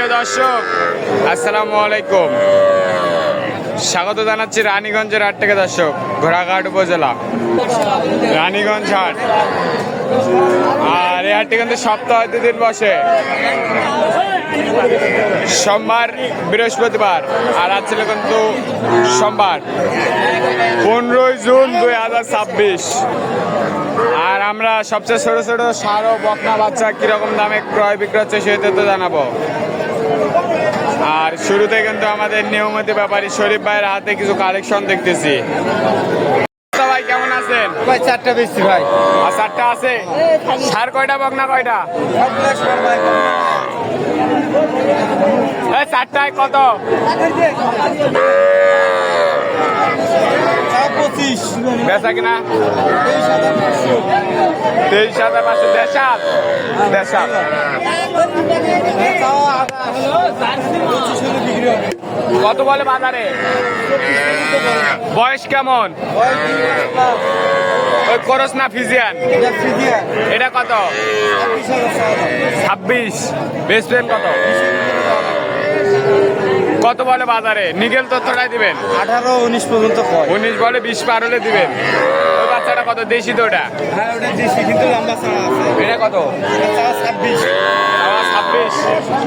প্রিয় দর্শক, আসসালামু আলাইকুম। স্বাগত জানাচ্ছি রানীগঞ্জের হাট থেকে। দর্শক, ঘোড়াঘাট উপজেলা রানীগঞ্জ হাট। আর এই হাটটি কিন্তু সপ্তাহে 2 দিন বসে, সোমবার বৃহস্পতিবার। আর আজ ছিল কিন্তু সোমবার 15 জুন 2026। আর আমরা সবচেয়ে ছোট ছোট ষাঁড় ও বকনা বাচ্চা কিরকম দামে ক্রয় বিক্রয় হচ্ছে সেটা তো জানাবো। আর শুরুতে কিন্তু আমাদের নিয়মিত ব্যাপারী শরীফ ভাইয়ের হাতে কিছু কালেকশন দেখতেছি। ভাই কেমন আছেন? ভাই 4টা বেশি ভাই। আর 4টা আছে? ষাঁড় কয়টা, বকনা কয়টা? 4টায় কত? 25 বেচা কিনা 23,500। দেশাল দেশাল কত বলে বাজারে? বয়স কেমন? ওই করস না ফিজিয়ান? এটা কত? 26। বেচবেন কত? কত বলে বাজারে? নিগেল তথ্যটাই দিবেন। 18-19 পর্যন্ত 19 বলে, 20 পার হলে দিবেন। ওই বাচ্চাটা কত? দেশি তো ওটা? হ্যাঁ, ওটা দেশি কিন্তু লম্বা ছাড়া আছে। এটা কত? 26। 26।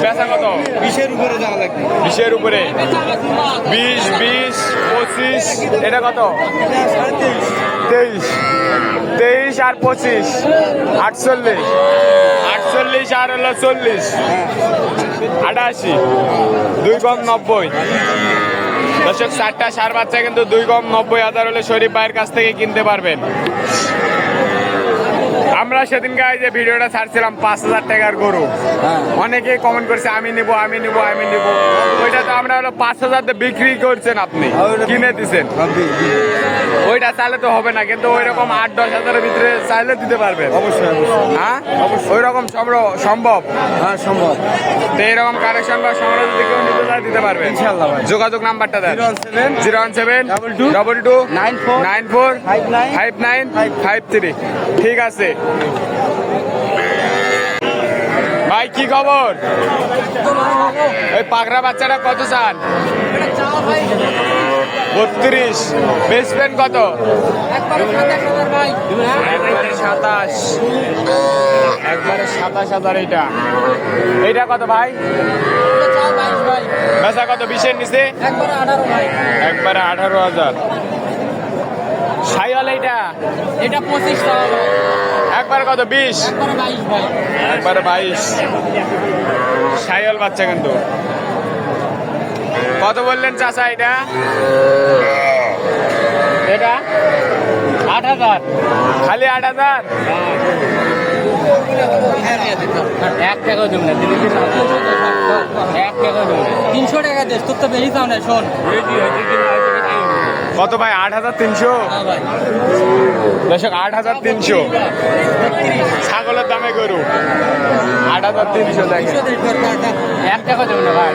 বেচা কত? 20-এর উপরে যাওয়া লাগবে। 20-এর উপরে? 20, 25। এটা কত? 23। 23 আর 25 48। 48 আর হলো 40 88। 2 কম 90। দর্শক, 4টা ষাঁড় বাচ্চা কিন্তু 2 কম 90,000 হলে শরীফ ভাইয়ের কাছ থেকে কিনতে পারবেন। আমরা সেদিনকে যে ভিডিওটা ছাড়ছিলাম 5,000 টাকার গরু, অনেকেই কমেন্ট করছে আমি নিব আমি নিব আমি নিব। ওইটা তো আমরা হলো 5,000 বিক্রি করছেন, আপনি কিনে দিচ্ছেন। ওইটা চাইলে তো হবে না, কিন্তু ওই রকম 8-10 হাজারের ভিতরে চাইলে দিতে পারবেন। অবশ্যই। হ্যাঁ, ওই রকম সম্ভব? হ্যাঁ, সম্ভব। তো এইরকম কালেকশন বা সংগ্রহ যদি কেউ নিতে চায় দিতে পারবেন ইনশাআল্লাহ ভাই। যোগাযোগ নাম্বারটা দেন। 017 22 22 94 94 59 5953। ঠিক আছে ভাই, কি খবর? ওই পাকড়া বাচ্চাটা কত চান? 32। বেচবেন কত? 27। একবারে 27,000। এইটা কত ভাই? বেচা কত? 20-এর নিচে? একবারে 18,000। সাইওয়াল এটা 25 টাকা। একবারে কত? 20? একবারে 22। সাইওয়াল বাচ্চা কিন্তু। কত বললেন চাচা এটা? এটা 8,000। খালি 8,000? 1 টাকা দেব না, 1 টাকা দেব না। 300 টাকা দে, তোর তো বেশি চাও না। শোন, কত ভাই? 8,300? দর্শক, 8,300 ছাগলের দামে গরু। 8,300 দেখেন। 1 টাকা দেব না ভাই।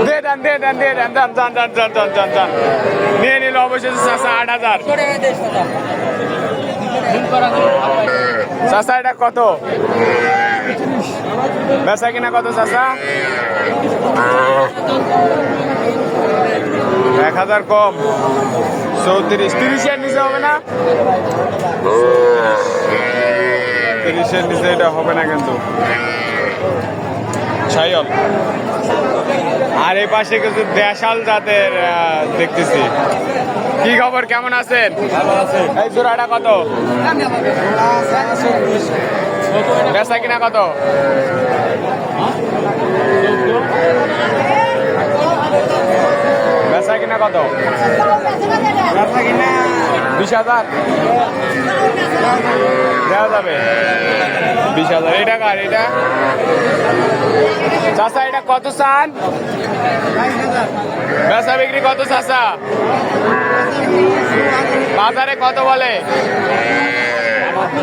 দিয়ে দেন দিয়ে দেন দিয়ে দেন। যান নিয়ে নিল অবশ্যই চাচা 8,000। চাচা এটা কত? বেচা কিনা কত চাচা? 1,000 কম। 34। 30-এর নিচে হবে না? 30-এর নিচে এটা হবে না কিন্তু। সাইওয়াল। আর এই পাশে কিছু দেশাল জাতের দেখতেছি। কি খবর, কেমন আছেন? এই জোড়াটা কত? বেচা কিনা কত? বেচা কিনা কত? 20,000 দেওয়া যাবে। 20,000। এটা কার? এটা চাচা, এটা কত চান? বেচা বিক্রি কত চাচা? বাজারে কত বলে?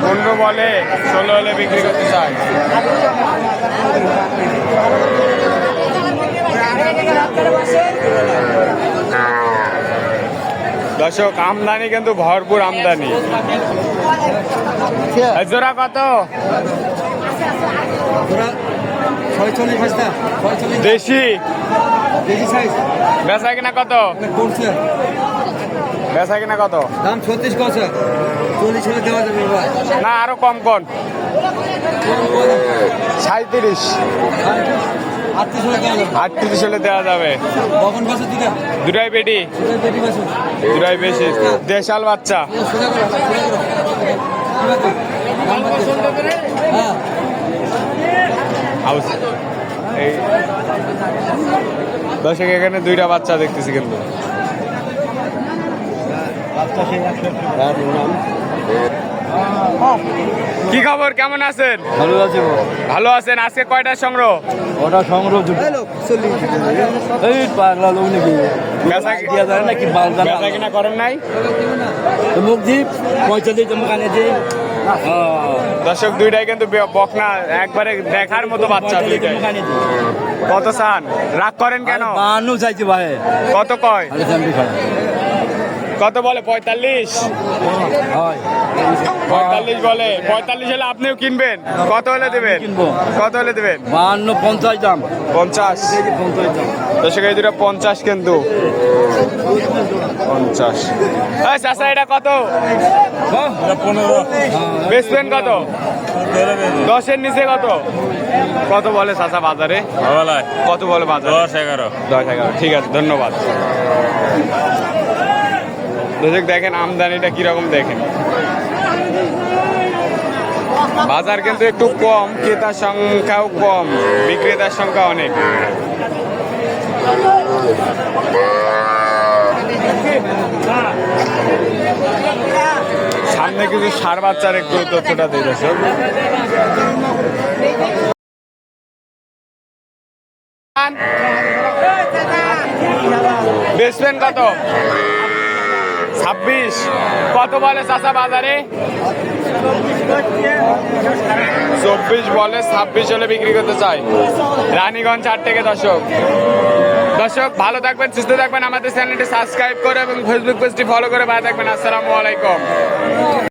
15 বলে, 16 হলে বিক্রি করতে চায়। দর্শক, আমদানি কিন্তু ভরপুর আমদানি। জোড়া কত? 46 হাজার 46 দেশি বেশি সাইজ বেচা কিনা কত? করছে বেচা কিনা কত? দাম 36 কত 40 হলে দেওয়া যাবে ভাই না আরো কম কোন 37 38 হলে দেওয়া যাবে 38 হলে দেওয়া যাবে। কখন বছর দিকে দুটাই বেটি, সেটা বেটি বছর দুটাই বেশি দেশাল বাচ্চা। সোজা করো হ্যাঁ হাউস এই দর্শক এখানে দুইটা বাচ্চা দেখতেছি কিন্তু কি খবর, কেমন আছেন? ভালো আছে ভালো আছেন। আজকে কয়টার সংগ্রহ? ওটা সংগ্রহ এই পাগলা লোক নাকি বেচা দিয়া যায় নাকি বালদা বেচা কিনা করেন নাই? মুখ দ্বীপ 45 দোকানে যে দর্শক দুইটাই কিন্তু বকনা, একবারে দেখার মতো বাচ্চা দুইটাই। কত চান? রাগ করেন কেন? বানু চাইছে ভাই কত কয়? আরে জানবি খারাপ কত বলে? 45 হয় 45 বলে। 45 হলে আপনিও কিনবেন? কত হলে দেবেন? কিনবো। কত হলে দেবেন? 52 50 দাম 50। 50 দাম দর্শক এই দুটো 50 কিন্তু 50। এই চাচা এটা কত? 15 বেচবেন কত? 10-এর নিচে কত? কত বলে চাচা বাজারে? কত বলে বাজারে? 10-11 10-11। ঠিক আছে, ধন্যবাদ। দর্শক দেখেন আমদানিটা কিরকম দেখেন। বাজার কিন্তু একটু কম, ক্রেতার সংখ্যাও কম, বিক্রেতার সংখ্যা অনেক। সামনে কিছু ষাঁড় বাচ্চার একটু তথ্যটা দিয়ে দর্শক। বেচবেন কত? 26। কত বলে চাচা বাজারে? 24 বলে, 26 হলে বিক্রি করতে চাই। রানীগঞ্জ 4 থেকে। দর্শক ভালো থাকবেন, সুস্থ থাকবেন, আমাদের চ্যানেলটি সাবস্ক্রাইব করে এবং ফেসবুক পেজটি ফলো করে ভালো থাকবেন। আসসালামু আলাইকুম।